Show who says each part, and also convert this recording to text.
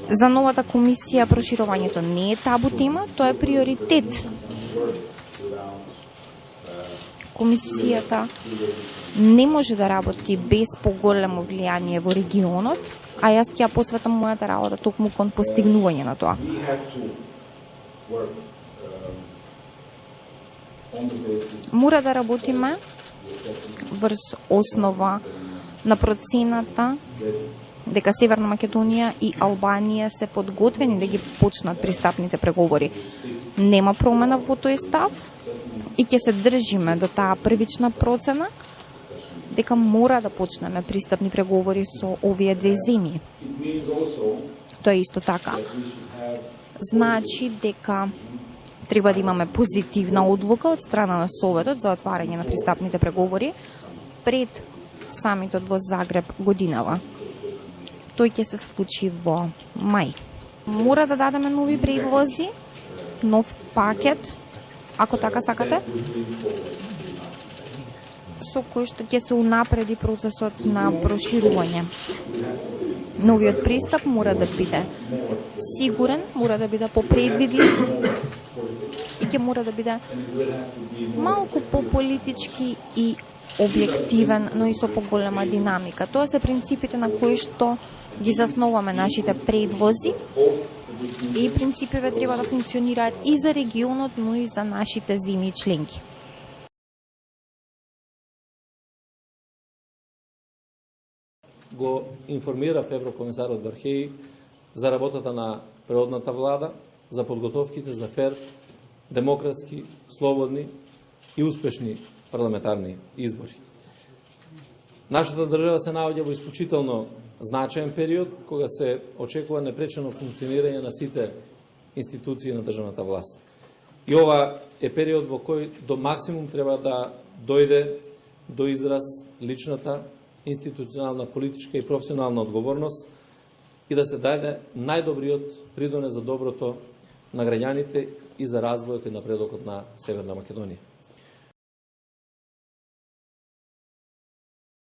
Speaker 1: За новата комисија проширувањето не е табу тема, тоа е приоритет. Комисијата не може да работи без поголемо влијание во регионот, а јас ќе ја посветам мојата работа токму кон постигнување на тоа. Мора да работиме врз основа на процената дека Северна Македонија и Албанија се подготвени да ги почнат пристапните преговори. Нема промена во тој став и ќе се држиме до таа првична процена дека мора да почнеме пристапни преговори со овие две земји. Тоа е исто така. Значи дека треба да имаме позитивна одлука од страна на Советот за отварање на пристапните преговори пред самитот во Загреб годинава. Тој ќе се случи во мај. Мора да дадеме нови предлози, нов пакет, ако така сакате, со кој што ќе се унапреди процесот на проширување. Новиот пристап мора да биде сигурен, мора да биде попредвидлив и ќе мора да биде малку пополитички и објективен, но и со поголема динамика. Тоа се принципите на кои што ги засноваме нашите предлози и принципите треба да функционираат и за регионот, но и за нашите земји членки.
Speaker 2: Го информирав еврокомисарот Вархеи за работата на предходната влада, за подготовките за фер, демократски, слободни и успешни парламентарни избори. Нашата држава се наоѓа во исклучително значаен период кога се очекува непречено функционирање на сите институции на државната власт. И ова е период во кој до максимум треба да дојде до израз личната, институционална, политичка и професионална одговорност и да се даде најдобриот придонес за доброто на граѓаните и за развојот и напредокот на Северна Македонија.